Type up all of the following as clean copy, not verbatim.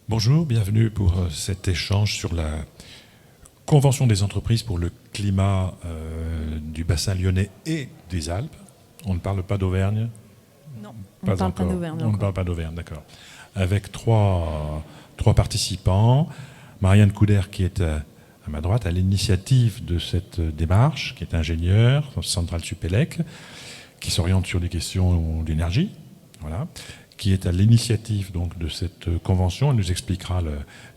Bonjour, bienvenue pour cet échange sur la Convention des entreprises pour le climat du bassin lyonnais et des Alpes. On ne parle pas d'Auvergne? Non, on ne parle pas d'Auvergne. On ne parle pas d'Auvergne, d'accord. Avec trois participants. Marianne Couder, qui est à ma droite, à l'initiative de cette démarche, qui est ingénieure, Centrale Supélec, qui s'oriente sur les questions d'énergie, voilà, qui est à l'initiative donc de cette convention. Elle nous expliquera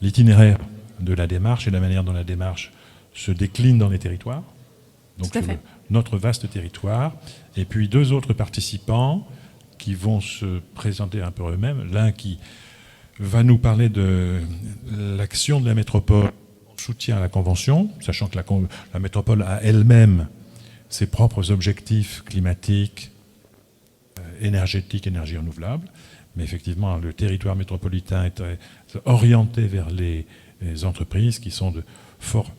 l'itinéraire de la démarche et la manière dont la démarche se décline dans les territoires, donc sur notre vaste territoire. Et puis deux autres participants qui vont se présenter un peu eux-mêmes. L'un qui va nous parler de l'action de la métropole en soutien à la convention, sachant que la métropole a elle-même ses propres objectifs climatiques, énergétiques, énergie renouvelable. Mais effectivement, le territoire métropolitain est orienté vers les entreprises qui sont de forts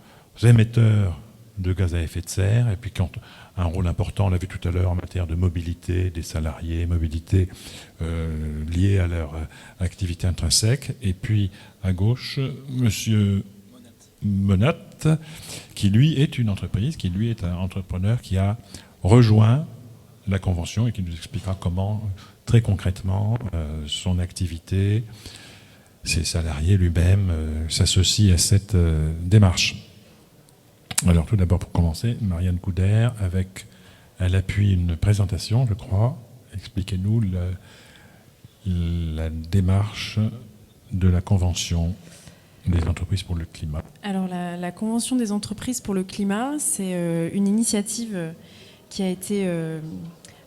émetteurs de gaz à effet de serre et puis qui ont un rôle important, on l'a vu tout à l'heure, en matière de mobilité des salariés, mobilité liée à leur activité intrinsèque. Et puis à gauche, Monsieur Monat, qui lui est une entreprise, qui lui est un entrepreneur qui a rejoint la convention et qui nous expliquera comment, très concrètement, son activité, ses salariés lui-même s'associent à cette démarche. Alors tout d'abord, pour commencer, Marianne Couder, elle appuie une présentation, je crois. Expliquez-nous la démarche de la Convention des entreprises pour le climat. Alors la Convention des entreprises pour le climat, c'est une initiative qui a été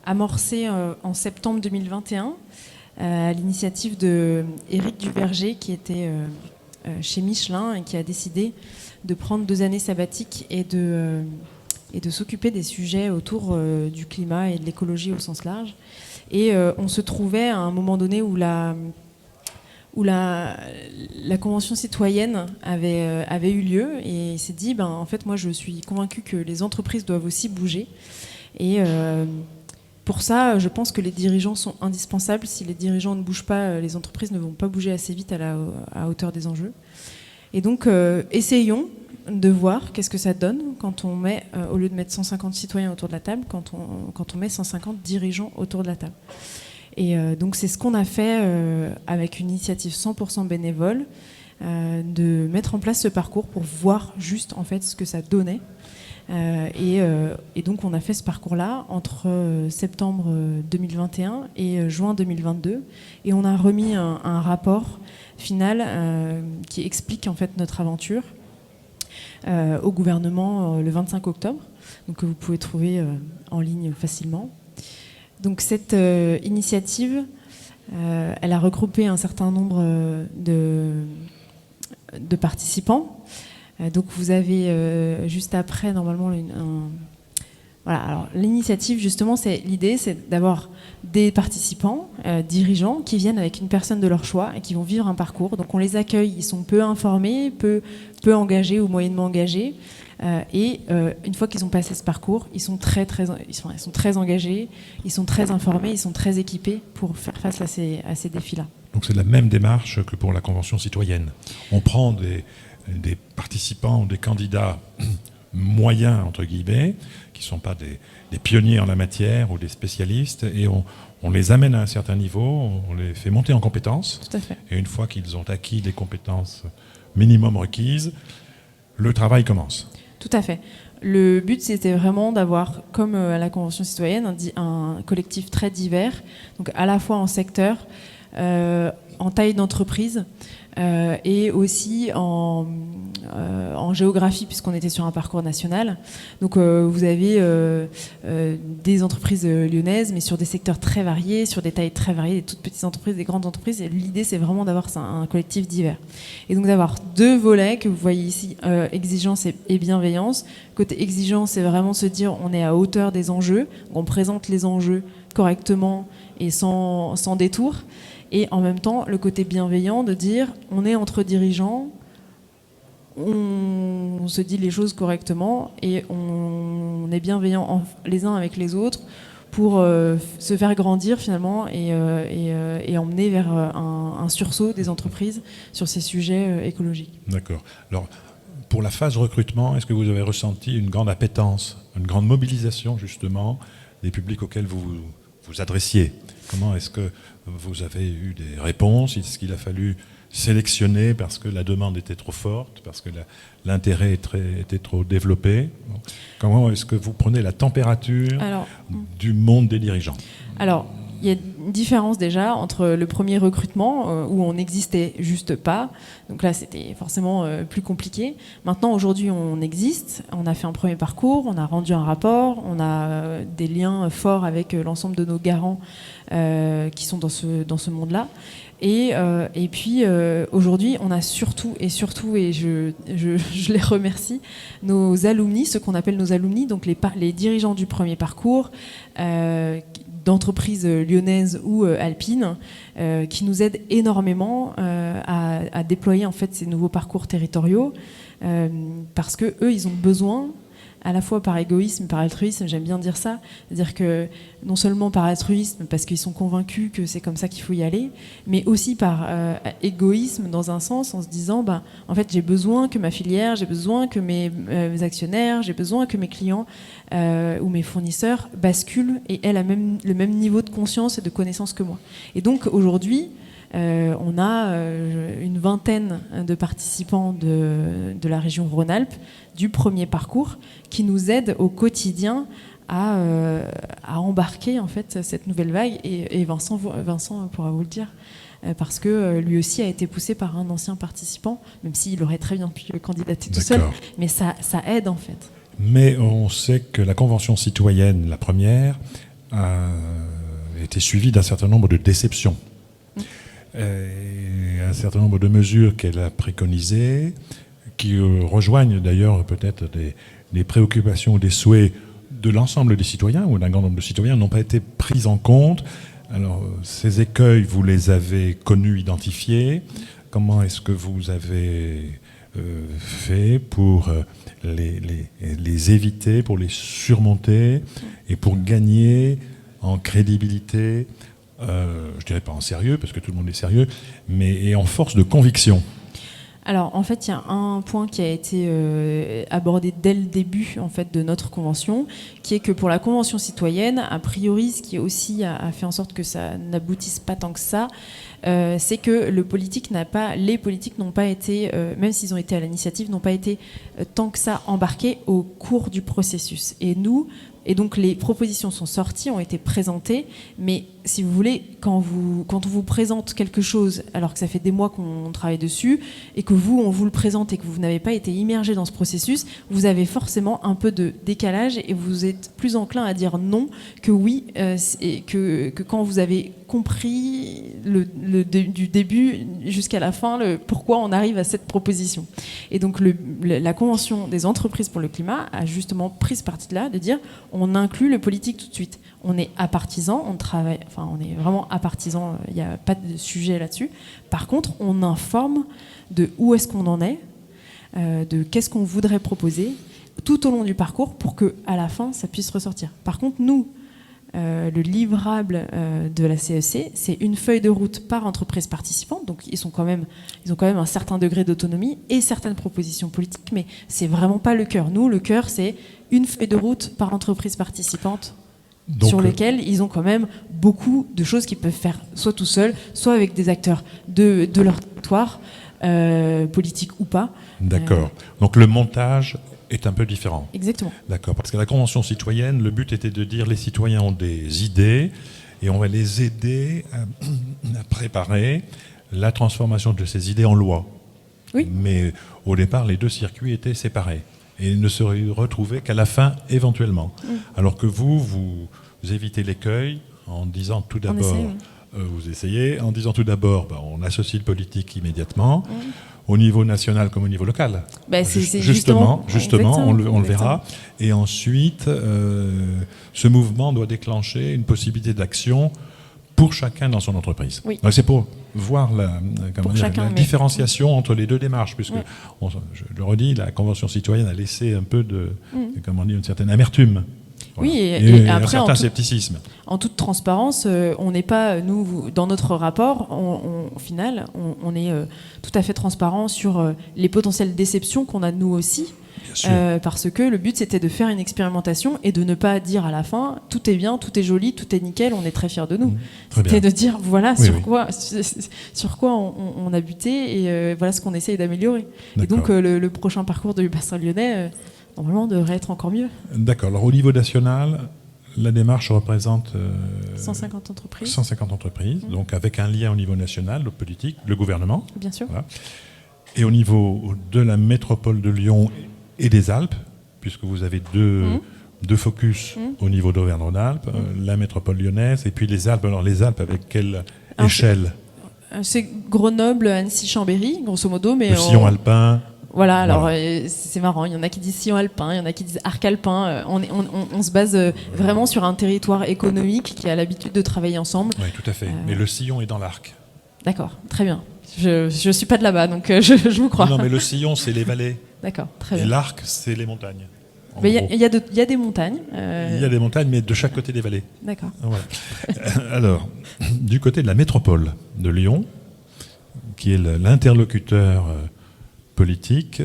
amorcée en septembre 2021 à l'initiative de Éric Duverger, qui était chez Michelin et qui a décidé de prendre 2 années sabbatiques et de s'occuper des sujets autour du climat et de l'écologie au sens large. Et on se trouvait à un moment donné où la Convention citoyenne avait eu lieu, et il s'est dit, en fait, moi je suis convaincue que les entreprises doivent aussi bouger. Et pour ça, je pense que les dirigeants sont indispensables. Si les dirigeants ne bougent pas, les entreprises ne vont pas bouger assez vite à hauteur des enjeux. Et donc, essayons de voir qu'est-ce que ça donne quand on met, au lieu de mettre 150 citoyens autour de la table, quand on met 150 dirigeants autour de la table. Et donc, c'est ce qu'on a fait avec une initiative 100% bénévole, de mettre en place ce parcours pour voir juste, en fait, ce que ça donnait. Et donc on a fait ce parcours-là entre septembre 2021 et juin 2022, et on a remis un rapport final qui explique en fait notre aventure au gouvernement le 25 octobre, donc que vous pouvez trouver en ligne facilement. Donc cette initiative, elle a regroupé un certain nombre de participants. Donc vous avez juste après normalement voilà. Alors l'initiative justement, l'idée c'est d'avoir des participants dirigeants qui viennent avec une personne de leur choix et qui vont vivre un parcours. Donc on les accueille, ils sont peu informés, peu engagés ou moyennement engagés, et une fois qu'ils ont passé ce parcours, ils sont très engagés, ils sont très informés, ils sont très équipés pour faire face à ces défis-là. Donc c'est la même démarche que pour la Convention citoyenne. On prend des participants, des candidats moyens, entre guillemets, qui ne sont pas des pionniers en la matière ou des spécialistes, et on les amène à un certain niveau, on les fait monter en compétences. Tout à fait. Et une fois qu'ils ont acquis les compétences minimum requises, le travail commence. Tout à fait. Le but, c'était vraiment d'avoir, comme à la Convention citoyenne, un collectif très divers, donc à la fois en secteur, en taille d'entreprise, et aussi en géographie, puisqu'on était sur un parcours national. Donc vous avez des entreprises lyonnaises, mais sur des secteurs très variés, sur des tailles très variées, des toutes petites entreprises, des grandes entreprises. Et l'idée, c'est vraiment d'avoir un collectif divers. Et donc d'avoir 2 volets que vous voyez ici, exigence et bienveillance. Côté exigence, c'est vraiment se dire on est à hauteur des enjeux, on présente les enjeux correctement et sans détour. Et en même temps, le côté bienveillant de dire on est entre dirigeants, on se dit les choses correctement et on est bienveillant les uns avec les autres pour se faire grandir finalement et emmener vers un un sursaut des entreprises sur ces sujets écologiques. D'accord. Alors, pour la phase recrutement, est-ce que vous avez ressenti une grande appétence, une grande mobilisation justement des publics auxquels vous vous adressiez? Comment est-ce que vous avez eu des réponses? Est-ce qu'il a fallu sélectionner parce que la demande était trop forte, parce que l'intérêt était trop développé? Comment est-ce que vous prenez la température du monde des dirigeants? Alors, il y a une différence déjà entre le premier recrutement où on n'existait juste pas. Donc là, c'était forcément plus compliqué. Maintenant, aujourd'hui, on existe. On a fait un premier parcours, on a rendu un rapport, on a des liens forts avec l'ensemble de nos garants qui sont dans ce monde-là. Et puis aujourd'hui, on a surtout, et je les remercie, nos alumni, ce qu'on appelle nos alumni, donc les dirigeants du premier parcours, d'entreprises lyonnaises ou alpines, qui nous aident énormément à déployer en fait ces nouveaux parcours territoriaux, parce que eux, ils ont besoin, à la fois par égoïsme, par altruisme, j'aime bien dire ça, c'est-à-dire que non seulement par altruisme, parce qu'ils sont convaincus que c'est comme ça qu'il faut y aller, mais aussi par égoïsme dans un sens, en se disant, en fait, j'ai besoin que ma filière, j'ai besoin que mes actionnaires, j'ai besoin que mes clients ou mes fournisseurs basculent et aient le même niveau de conscience et de connaissance que moi. Et donc aujourd'hui, on a une vingtaine de participants de la région Rhône-Alpes du premier parcours qui nous aident au quotidien à embarquer en fait cette nouvelle vague. Et Vincent pourra vous le dire, parce que lui aussi a été poussé par un ancien participant, même s'il aurait très bien pu candidater tout seul. Mais ça aide en fait. Mais on sait que la Convention citoyenne, la première, a été suivie d'un certain nombre de déceptions. Et un certain nombre de mesures qu'elle a préconisées, qui rejoignent d'ailleurs peut-être des préoccupations ou des souhaits de l'ensemble des citoyens, ou d'un grand nombre de citoyens, n'ont pas été prises en compte. Alors, ces écueils, vous les avez connus, identifiés. Comment est-ce que vous avez fait pour les éviter, pour les surmonter, et pour gagner en crédibilité, je dirais pas en sérieux, parce que tout le monde est sérieux, mais en force de conviction? Alors, en fait, il y a un point qui a été abordé dès le début en fait, de notre convention, qui est que pour la convention citoyenne, a priori, ce qui aussi a fait en sorte que ça n'aboutisse pas tant que ça, c'est que les politiques n'ont pas été, même s'ils ont été à l'initiative, n'ont pas été tant que ça embarqués au cours du processus. Et donc les propositions sont sorties, ont été présentées, mais si vous voulez, quand on vous présente quelque chose, alors que ça fait des mois qu'on travaille dessus, et que on vous le présente et que vous n'avez pas été immergé dans ce processus, vous avez forcément un peu de décalage et vous êtes plus enclin à dire non que oui, et que quand vous avez compris du début jusqu'à la fin pourquoi on arrive à cette proposition. Et donc la Convention des entreprises pour le climat a justement pris ce parti-là de dire on inclut le politique tout de suite. On est apartisan, on est vraiment apartisan, il n'y a pas de sujet là-dessus. Par contre, on informe de où est-ce qu'on en est, de qu'est-ce qu'on voudrait proposer tout au long du parcours pour qu'à la fin, ça puisse ressortir. Par contre, nous, le livrable de la CEC, c'est une feuille de route par entreprise participante, donc ils ont quand même un certain degré d'autonomie et certaines propositions politiques, mais c'est vraiment pas le cœur. Nous, le cœur, c'est une feuille de route par entreprise participante. Donc, sur lesquels ils ont quand même beaucoup de choses qu'ils peuvent faire soit tout seuls, soit avec des acteurs de leur territoire, politique ou pas. D'accord. Donc le montage est un peu différent. Exactement. D'accord. Parce que la Convention citoyenne, le but était de dire les citoyens ont des idées et on va les aider à préparer la transformation de ces idées en loi. Oui. Mais au départ, les deux circuits étaient séparés. Et ils ne se retrouvaient qu'à la fin, éventuellement. Alors que vous évitez l'écueil en disant tout d'abord... vous essayez en disant tout d'abord, on associe le politique immédiatement, au niveau national comme au niveau local. C'est justement, on le verra. Et ensuite, ce mouvement doit déclencher une possibilité d'action pour chacun dans son entreprise. Oui. Donc c'est pour voir la différenciation entre les deux démarches, puisque, je le redis, la Convention citoyenne a laissé un peu une certaine amertume. Voilà. Oui, et après, un certain scepticisme. En toute transparence, on n'est pas, nous, dans notre rapport, au final, on est tout à fait transparent sur les potentielles déceptions qu'on a nous aussi. Parce que le but, c'était de faire une expérimentation et de ne pas dire à la fin tout est bien, tout est joli, tout est nickel, on est très fiers de nous. C'était de dire voilà sur quoi on a buté et voilà ce qu'on essaye d'améliorer. Et donc le prochain parcours du bassin lyonnais, normalement, devrait être encore mieux. D'accord. Alors au niveau national, la démarche représente 150 entreprises. 150 entreprises, donc avec un lien au niveau national, le politique, le gouvernement. Bien sûr. Voilà. Et au niveau de la métropole de Lyon et des Alpes, puisque vous avez deux focus au niveau d'Auvergne-Rhône-Alpes, la métropole lyonnaise et puis les Alpes. Alors les Alpes, avec quelle échelle ? C'est Grenoble, Annecy, Chambéry, grosso modo. Mais le sillon alpin. Voilà, alors c'est marrant, il y en a qui disent sillon alpin, il y en a qui disent arc alpin. On se base vraiment sur un territoire économique qui a l'habitude de travailler ensemble. Oui, tout à fait. Mais le sillon est dans l'arc. D'accord, très bien. Je ne suis pas de là-bas, donc je vous crois. Non, mais le sillon, c'est les vallées. D'accord, très bien. Et l'arc, c'est les montagnes. Il y a des montagnes. Il y a des montagnes, mais de chaque côté des vallées. D'accord. Voilà. Alors, du côté de la métropole de Lyon, qui est l'interlocuteur politique,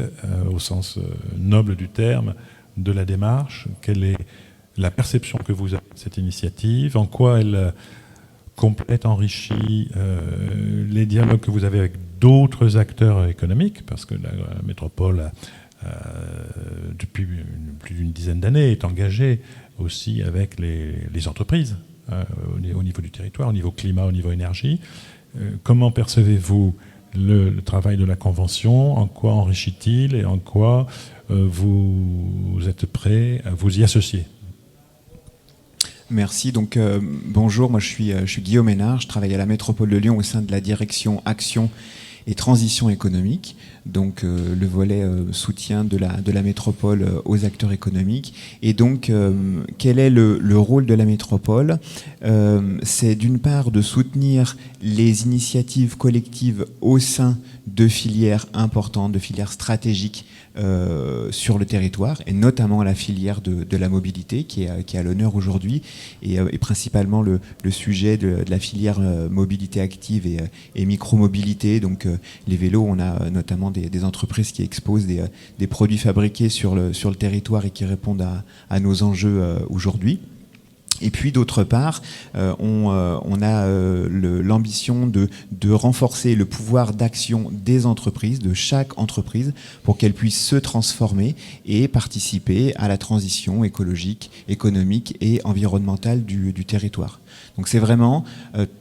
au sens noble du terme, de la démarche, quelle est la perception que vous avez de cette initiative, en quoi elle complète, enrichit les dialogues que vous avez avec d'autres acteurs économiques, parce que la métropole, depuis plus d'une dizaine d'années, est engagée aussi avec les entreprises, au niveau du territoire, au niveau climat, au niveau énergie. Comment percevez-vous le travail de la Convention, en quoi enrichit-il et en quoi vous êtes prêt à vous y associer ? Merci. Donc bonjour, moi je suis Guillaume Hénard, je travaille à la métropole de Lyon au sein de la direction Action et Transition économique, donc le volet soutien de la métropole aux acteurs économiques. Et donc quel est le rôle de la métropole ? C'est d'une part de soutenir les initiatives collectives au sein de filières importantes, de filières stratégiques sur le territoire, et notamment la filière de la mobilité qui est à l'honneur aujourd'hui, et principalement le sujet de la filière mobilité active et micro-mobilité. Donc les vélos, on a notamment des entreprises qui exposent des produits fabriqués sur le territoire et qui répondent à nos enjeux aujourd'hui. Et puis d'autre part, on a l'ambition de renforcer le pouvoir d'action des entreprises, de chaque entreprise, pour qu'elle puisse se transformer et participer à la transition écologique, économique et environnementale du territoire. Donc c'est vraiment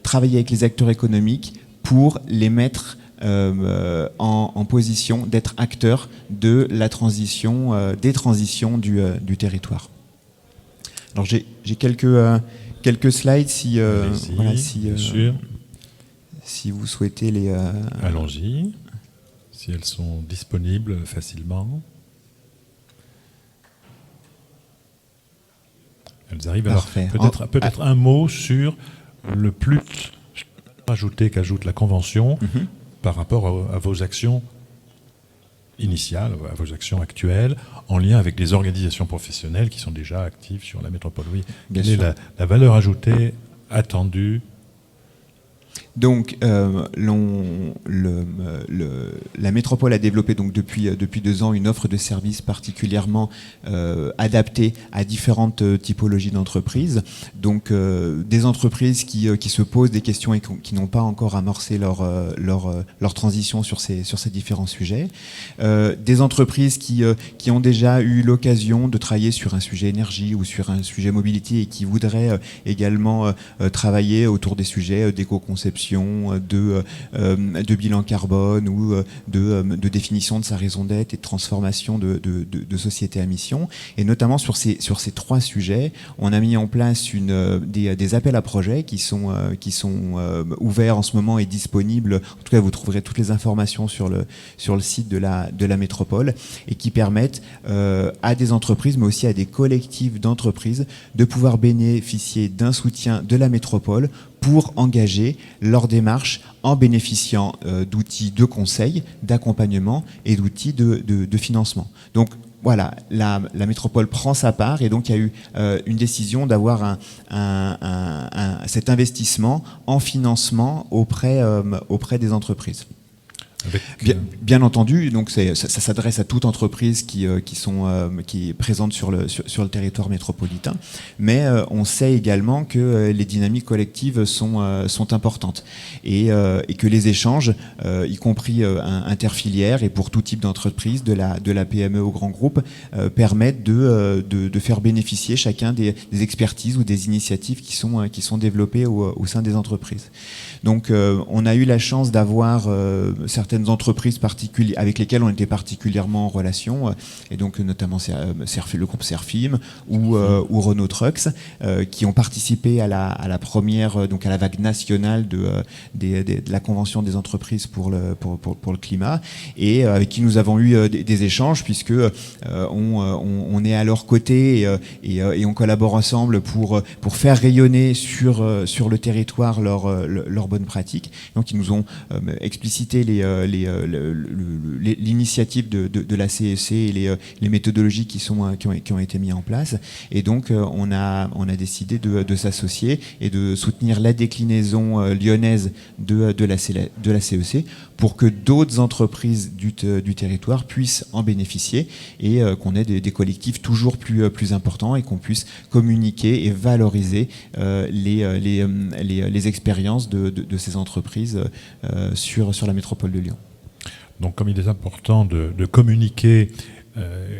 travailler avec les acteurs économiques pour les mettre en position d'être acteurs de la transition, des transitions du territoire. Alors j'ai quelques slides si vous souhaitez les. Allons-y, si elles sont disponibles facilement. Elles arrivent. Parfait. Alors peut-être un mot sur le plus ajouté qu'ajoute la Convention par rapport à vos actions initiales, à vos actions actuelles, en lien avec les organisations professionnelles qui sont déjà actives sur la métropole. Oui. Quelle est la valeur ajoutée attendue ? Donc, la métropole a développé donc depuis 2 ans une offre de services particulièrement adaptée à différentes typologies d'entreprises. Donc, des entreprises qui se posent des questions et qui n'ont pas encore amorcé leur transition sur ces différents sujets. Des entreprises qui ont déjà eu l'occasion de travailler sur un sujet énergie ou sur un sujet mobilité et qui voudraient également travailler autour des sujets d'éco-conception, de bilan carbone ou de définition de sa raison d'être et de transformation de société à mission. Et notamment sur ces 3 sujets, on a mis en place des appels à projets qui sont ouverts en ce moment et disponibles. En tout cas, vous trouverez toutes les informations sur le site de la métropole, et qui permettent à des entreprises, mais aussi à des collectifs d'entreprises, de pouvoir bénéficier d'un soutien de la métropole pour engager leur démarche en bénéficiant d'outils de conseil, d'accompagnement et d'outils de financement. Donc, voilà, la métropole prend sa part et donc il y a eu une décision d'avoir cet investissement en financement auprès des entreprises. Bien entendu, donc ça s'adresse à toute entreprise qui est présente sur le territoire métropolitain, mais on sait également que les dynamiques collectives sont importantes et que les échanges, y compris interfilières et pour tout type d'entreprise, de la PME au grand groupe, permettent de faire bénéficier chacun des expertises ou des initiatives qui sont développées au sein des entreprises. Donc on a eu la chance d'avoir certaines entreprises particulières avec lesquelles on était particulièrement en relation, et donc notamment le groupe Serfim ou Renault Trucks, qui ont participé à la première, donc à la vague nationale de la Convention des entreprises pour le climat, et avec qui nous avons eu des échanges, puisque on est à leur côté et on collabore ensemble pour faire rayonner sur le territoire leurs bonnes pratiques. Donc ils nous ont explicité l'initiative de la CEC et les méthodologies qui ont été mises en place. Et donc on a décidé de s'associer et de soutenir la déclinaison lyonnaise de la CEC pour que d'autres entreprises du territoire puissent en bénéficier et qu'on ait des collectifs toujours plus importants et qu'on puisse communiquer et valoriser les expériences de ces entreprises sur la métropole de Lyon. Donc comme il est important de communiquer,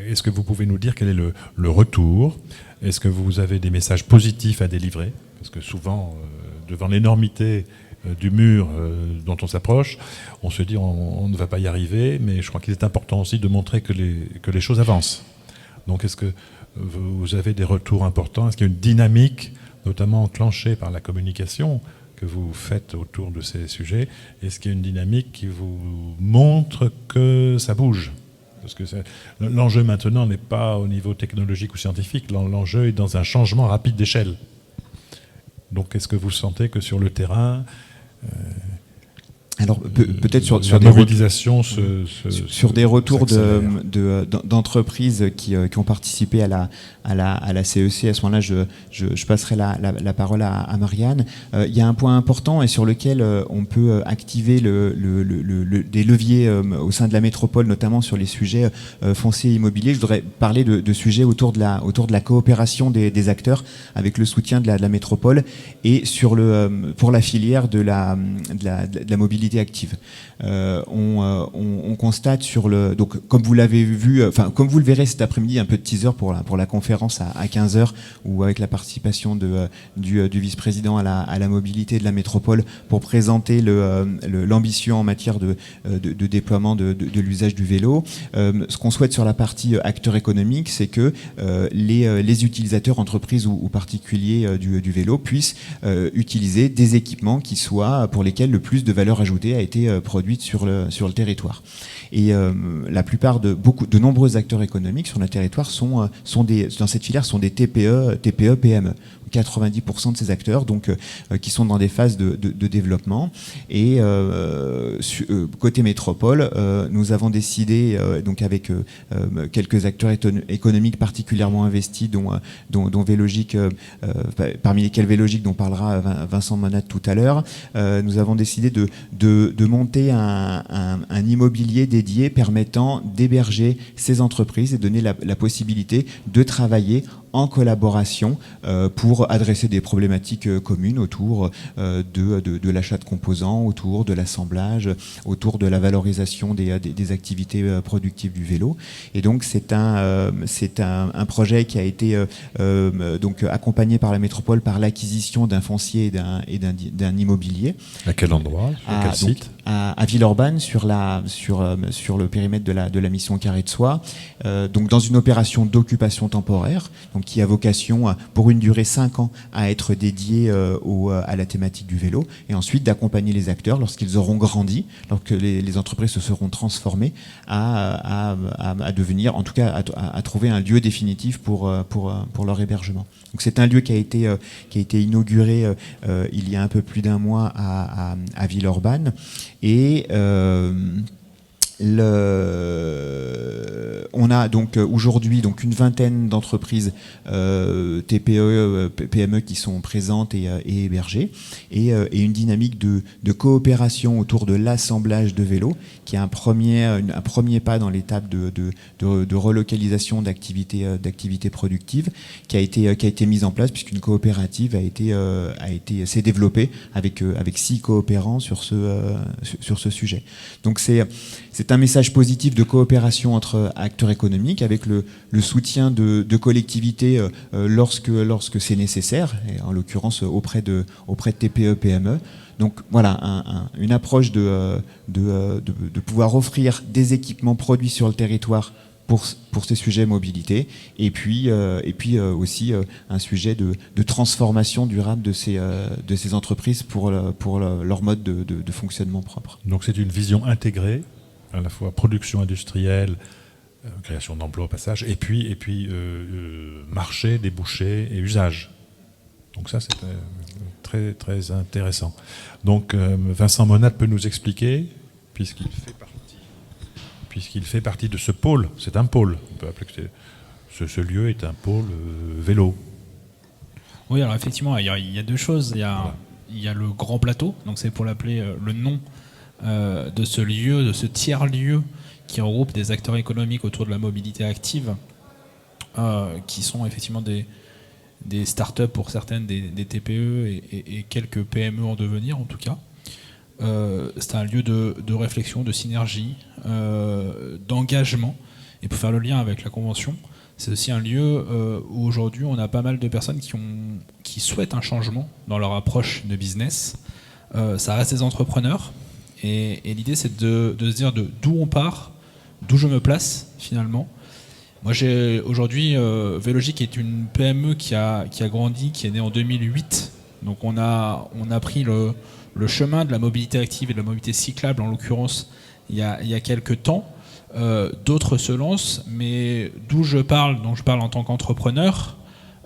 est-ce que vous pouvez nous dire quel est le retour ? Est-ce que vous avez des messages positifs à délivrer ? Parce que souvent, devant l'énormité du mur dont on s'approche, on se dit on ne va pas y arriver, mais je crois qu'il est important aussi de montrer que les choses avancent. Donc est-ce que vous avez des retours importants ? Est-ce qu'il y a une dynamique, notamment enclenchée par la communication, que vous faites autour de ces sujets? Est-ce qu'il y a une dynamique qui vous montre que ça bouge? Parce que l'enjeu maintenant n'est pas au niveau technologique ou scientifique, l'enjeu est dans un changement rapide d'échelle. Donc est-ce que vous sentez que sur le terrain, alors peut-être sur la mobilisation sur des retours d'entreprises qui ont participé à la CEC, à ce moment-là, je passerai la parole à Marianne. Il y a un point important et sur lequel on peut activer des leviers au sein de la métropole, notamment sur les sujets fonciers et immobiliers. Je voudrais parler de sujets autour de la coopération des acteurs avec le soutien de la métropole et pour la filière de la mobilité active. On constate donc comme vous l'avez vu, comme vous le verrez cet après-midi, un peu de teaser pour la conférence à 15h, ou avec la participation du vice-président à la mobilité de la métropole pour présenter l'ambition en matière de déploiement de l'usage du vélo. Ce qu'on souhaite sur la partie acteurs économiques, c'est que les utilisateurs, entreprises ou particuliers du vélo puissent utiliser des équipements pour lesquels le plus de valeur ajoutée a été produite sur le territoire. Et la plupart de nombreux acteurs économiques sur le territoire dans cette filière sont des TPE, PME. 90% de ces acteurs qui sont dans des phases de développement. Et côté métropole, nous avons décidé, donc avec quelques acteurs économiques particulièrement investis, dont Vélogic, parmi lesquels Vélogic, dont parlera Vincent Monat tout à l'heure, nous avons décidé de monter un immobilier dédié permettant d'héberger ces entreprises et donner la possibilité de travailler en collaboration pour adresser des problématiques communes autour de l'achat de composants, autour de l'assemblage, autour de la valorisation des activités productives du vélo. Et donc c'est un projet qui a été donc accompagné par la métropole par l'acquisition d'un foncier et d'un immobilier. À quel endroit? À quel site? À Villeurbanne, sur le périmètre de la mission Carré de Soie, donc dans une opération d'occupation temporaire, donc qui a vocation pour une durée 5 ans à être dédiée à la thématique du vélo, et ensuite d'accompagner les acteurs lorsqu'ils auront grandi, lorsque les entreprises se seront transformées, à devenir, en tout cas à trouver un lieu définitif pour leur hébergement. Donc c'est un lieu qui a été inauguré il y a un peu plus d'un mois à Villeurbanne, et On a donc aujourd'hui donc une vingtaine d'entreprises TPE, PME qui sont présentes et hébergées, et une dynamique de coopération autour de l'assemblage de vélos, qui est un premier pas dans l'étape de relocalisation d'activités productives, qui a été mise en place, puisqu'une coopérative s'est développée avec 6 coopérants sur ce sujet. Donc c'est un message positif de coopération entre acteurs économiques, avec le soutien de collectivités lorsque c'est nécessaire, et en l'occurrence auprès de TPE, PME. Donc voilà, une approche de pouvoir offrir des équipements produits sur le territoire pour ces sujets mobilité, et puis aussi un sujet de transformation durable de ces entreprises pour leur mode de fonctionnement propre. Donc c'est une vision intégrée, à la fois production industrielle, création d'emplois au passage, et puis marché, débouchés et usage. Donc ça, c'est très, très intéressant. Donc Vincent Monat peut nous expliquer, puisqu'il fait partie de ce pôle. C'est un pôle. On peut appeler que ce lieu est un pôle vélo. Oui, alors effectivement, il y a deux choses. Il y a le grand plateau, donc c'est pour l'appeler le nom de ce lieu, de ce tiers-lieu qui regroupe des acteurs économiques autour de la mobilité active, qui sont effectivement des startups pour certaines, des TPE et quelques PME en devenir en tout cas. C'est un lieu de réflexion, de synergie, d'engagement. Et pour faire le lien avec la convention, c'est aussi un lieu où aujourd'hui on a pas mal de personnes qui souhaitent un changement dans leur approche de business. Ça reste des entrepreneurs. Et l'idée, c'est de se dire d'où on part, d'où je me place finalement. Moi, j'ai aujourd'hui Vélogique est une PME qui a grandi, qui est née en 2008. Donc on a pris le chemin de la mobilité active et de la mobilité cyclable, en l'occurrence, il y a quelques temps. D'autres se lancent, mais d'où je parle, donc je parle en tant qu'entrepreneur,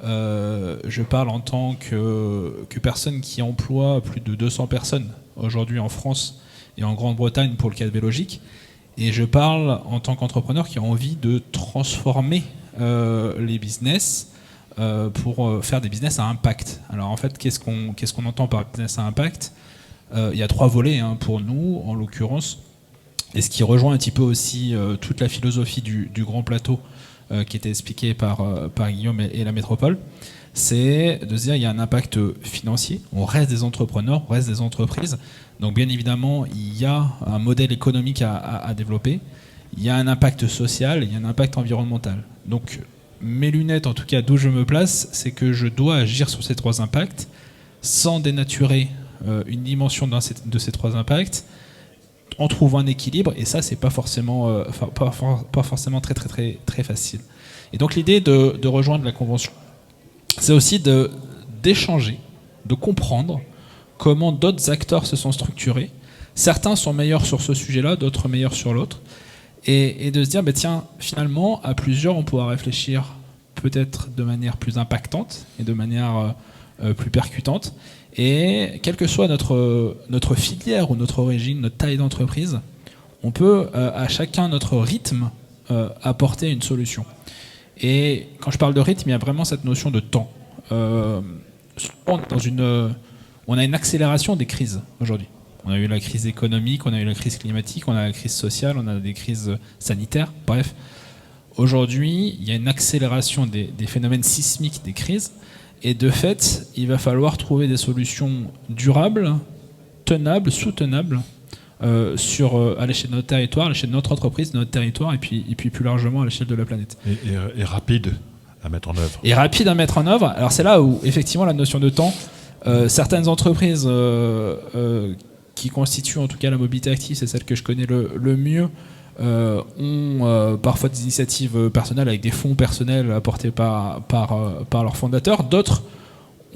je parle en tant que personne qui emploie plus de 200 personnes aujourd'hui en France et en Grande-Bretagne pour le cas de Vélogique. Et je parle en tant qu'entrepreneur qui a envie de transformer les business pour faire des business à impact. Alors en fait, qu'est-ce qu'on entend par business à impact ? Il y a 3 volets pour nous, en l'occurrence, et ce qui rejoint un petit peu aussi toute la philosophie du grand plateau qui était expliqué par Guillaume et la métropole, c'est de se dire il y a un impact financier, on reste des entrepreneurs, on reste des entreprises, donc bien évidemment il y a un modèle économique à développer, il y a un impact social, il y a un impact environnemental. Donc mes lunettes, en tout cas d'où je me place, c'est que je dois agir sur ces 3 impacts sans dénaturer une dimension de ces 3 impacts, en trouvant un équilibre, et ça c'est pas forcément très très très très facile. Et donc l'idée de rejoindre la convention, c'est aussi d'échanger, de comprendre comment d'autres acteurs se sont structurés. Certains sont meilleurs sur ce sujet-là, d'autres meilleurs sur l'autre, et de se dire tiens, finalement à plusieurs on pourra réfléchir peut-être de manière plus impactante et de manière plus percutante. Et quelle que soit notre filière ou notre origine, notre taille d'entreprise, on peut à chacun notre rythme apporter une solution. Et quand je parle de rythme, il y a vraiment cette notion de temps. On a une accélération des crises aujourd'hui. On a eu la crise économique, on a eu la crise climatique, on a la crise sociale, on a des crises sanitaires, bref. Aujourd'hui, il y a une accélération des phénomènes sismiques des crises. Et de fait, il va falloir trouver des solutions durables, tenables, soutenables, à l'échelle de notre territoire, à l'échelle de notre entreprise, de notre territoire, et puis plus largement à l'échelle de la planète. Et rapide à mettre en œuvre. Et rapide à mettre en œuvre. Alors c'est là où, effectivement, la notion de temps, certaines entreprises qui constituent en tout cas la mobilité active, c'est celle que je connais le mieux, ont parfois des initiatives personnelles avec des fonds personnels apportés par leurs fondateurs. D'autres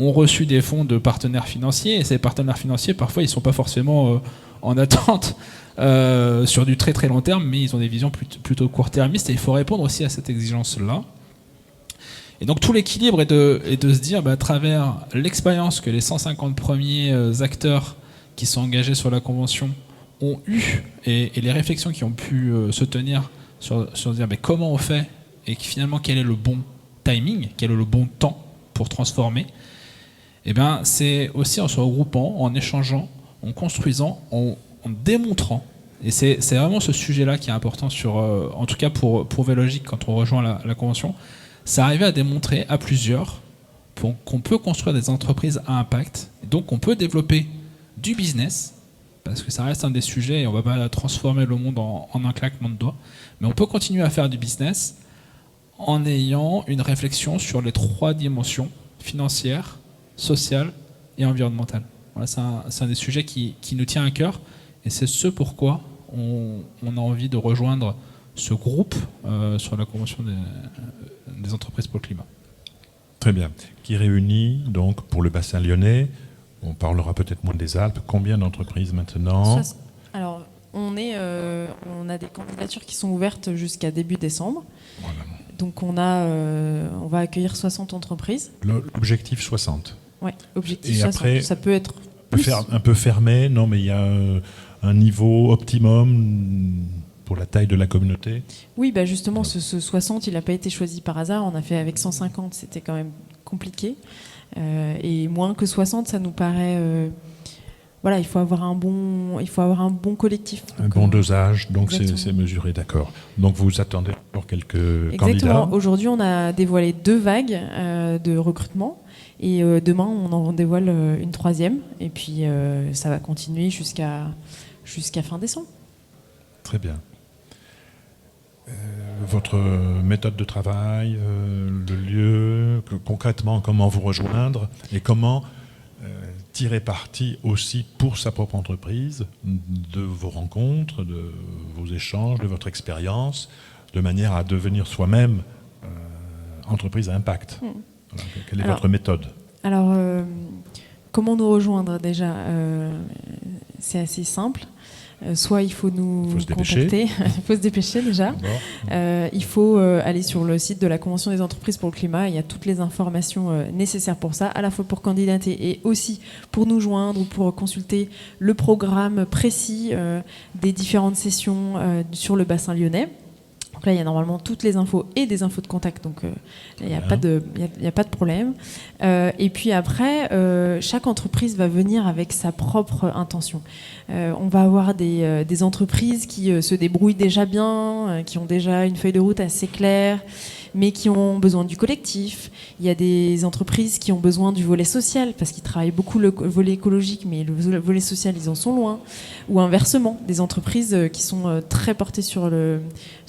ont reçu des fonds de partenaires financiers, et ces partenaires financiers, parfois, ils ne sont pas forcément en attente sur du très très long terme, mais ils ont des visions plutôt court-termistes, et il faut répondre aussi à cette exigence-là. Et donc tout l'équilibre est de se dire, à travers l'expérience que les 150 premiers acteurs qui sont engagés sur la convention ont eu et les réflexions qui ont pu se tenir sur dire mais comment on fait et finalement quel est le bon timing, quel est le bon temps pour transformer, eh bien, c'est aussi en se regroupant, en échangeant, en construisant, en démontrant. Et c'est vraiment ce sujet-là qui est important, en tout cas pour Vélogique, quand on rejoint la convention, c'est arriver à démontrer à plusieurs qu'on peut construire des entreprises à impact, et donc on peut développer du business, parce que ça reste un des sujets, et on ne va pas transformer le monde en un claquement de doigts, mais on peut continuer à faire du business en ayant une réflexion sur les 3 dimensions, financières, sociales et environnementales. Voilà, c'est un des sujets qui nous tient à cœur, et c'est ce pourquoi on a envie de rejoindre ce groupe sur la Convention des entreprises pour le climat. Très bien. Qui réunit donc pour le bassin lyonnais, on parlera peut-être moins des Alpes, combien d'entreprises maintenant? Alors, on a des candidatures qui sont ouvertes jusqu'à début décembre. Voilà. Donc on va accueillir 60 entreprises. L'objectif 60. Oui, objectif Et 60. après, Ça peut être plus. Un peu fermé, non, mais il y a un niveau optimum pour la taille de la communauté. Oui, bah justement, ce 60, il n'a pas été choisi par hasard. On a fait avec 150, c'était quand même compliqué. Et moins que 60, ça nous paraît... voilà, il faut avoir un bon collectif. Donc, un bon dosage, donc exactement. c'est mesuré, d'accord. Donc vous attendez encore quelques Exactement. candidats. Aujourd'hui, on a dévoilé 2 vagues de recrutement. Et demain, on en dévoile une 3e. Et puis, ça va continuer jusqu'à fin décembre. Très bien. Votre méthode de travail, le lieu, concrètement, comment vous rejoindre et comment tirer parti aussi pour sa propre entreprise de vos rencontres, de vos échanges, de votre expérience, de manière à devenir soi-même entreprise à impact. Voilà. Quelle est votre méthode? Alors, comment nous rejoindre déjà? C'est assez simple. Soit il faut nous contacter, il faut se dépêcher déjà. Il faut aller sur le site de la Convention des entreprises pour le climat. Il y a toutes les informations nécessaires pour ça, à la fois pour candidater et aussi pour nous joindre ou pour consulter le programme précis des différentes sessions sur le bassin lyonnais. Donc là, il y a normalement toutes les infos et des infos de contact, donc il n'y a pas de problème. Et puis après, chaque entreprise va venir avec sa propre intention. On va avoir des entreprises qui se débrouillent déjà bien, qui ont déjà une feuille de route assez claire, mais qui ont besoin du collectif. Il y a des entreprises qui ont besoin du volet social, parce qu'ils travaillent beaucoup le volet écologique, mais le volet social, ils en sont loin. Ou inversement, des entreprises qui sont très portées sur le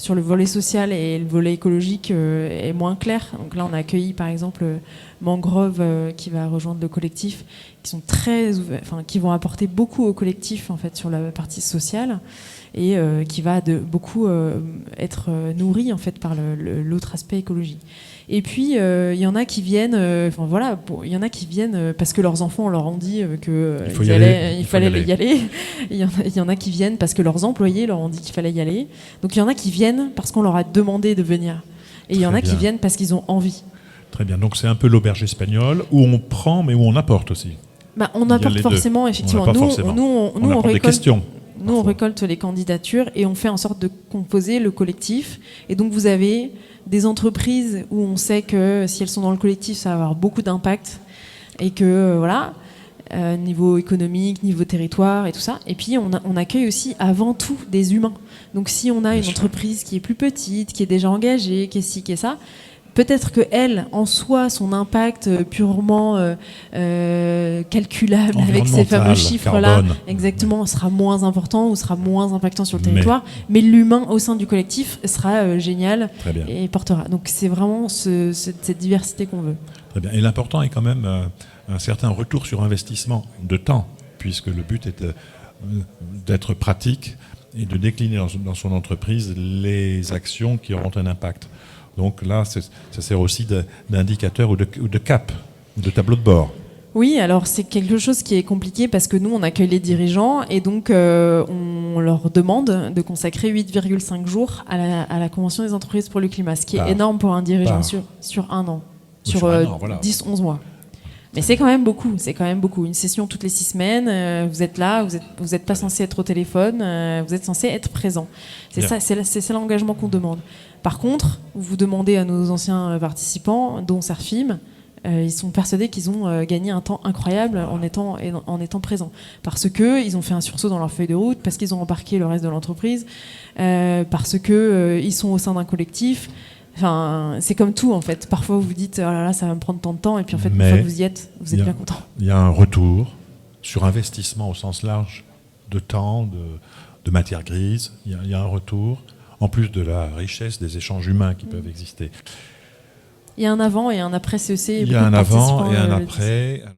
volet social et le volet écologique est moins clair. Donc là, on a accueilli par exemple Mangrove qui va rejoindre le collectif, qui sont qui vont apporter beaucoup au collectif en fait sur la partie sociale et qui va beaucoup être nourri en fait par l'autre aspect écologie. Et puis il y en a qui viennent, il y en a qui viennent parce que leurs enfants leur ont dit qu'il fallait y aller. Il y en a qui viennent parce que leurs employés leur ont dit qu'il fallait y aller. Donc il y en a qui viennent parce qu'on leur a demandé de venir. Et il y en a qui viennent parce qu'ils ont envie. Très bien. Donc c'est un peu l'auberge espagnole où on prend mais où on apporte aussi. Bah, on apporte forcément, effectivement. On apporte des questions. Nous, on récolte les candidatures et on fait en sorte de composer le collectif. Et donc, vous avez des entreprises où on sait que si elles sont dans le collectif, ça va avoir beaucoup d'impact. Et que, niveau économique, niveau territoire et tout ça. Et puis, on accueille aussi avant tout des humains. Donc, si on a une entreprise qui est plus petite, qui est déjà engagée, qui est ci, qui est ça, peut-être qu'elle, en soi, son impact purement calculable avec ces fameux chiffres-là, carbone, exactement, sera moins important ou sera moins impactant sur le territoire. Mais l'humain au sein du collectif sera génial et portera. Donc c'est vraiment cette diversité qu'on veut. Très bien. Et l'important est quand même un certain retour sur investissement de temps, puisque le but est d'être pratique et de décliner dans son entreprise les actions qui auront un impact. Donc là, ça sert aussi d'indicateur ou de cap, de tableau de bord. Oui, alors c'est quelque chose qui est compliqué parce que nous, on accueille les dirigeants et donc on leur demande de consacrer 8,5 jours à la Convention des entreprises pour le climat, ce qui est énorme pour un dirigeant sur un an, sur 10-11 mois. Mais c'est quand même beaucoup, c'est quand même beaucoup. Une session toutes les 6 semaines, vous êtes là, vous êtes pas censé être au téléphone, vous êtes censé être présent. C'est Bien. ça, c'est l'engagement qu'on demande. Par contre, vous demandez à nos anciens participants, dont Serfim, ils sont persuadés qu'ils ont gagné un temps incroyable en étant présents. Parce qu'ils ont fait un sursaut dans leur feuille de route, parce qu'ils ont embarqué le reste de l'entreprise, parce qu'ils sont au sein d'un collectif. Enfin, c'est comme tout en fait. Parfois vous vous dites oh là là, ça va me prendre tant de temps, et puis en fait, une Mais fois que vous y êtes, vous êtes il y a- bien content. Il y a un retour sur investissement au sens large de temps, de matière grise. Il y a un retour, en plus de la richesse des échanges humains qui peuvent exister. Il y a un avant et un après CEC. Il y a un avant et un après.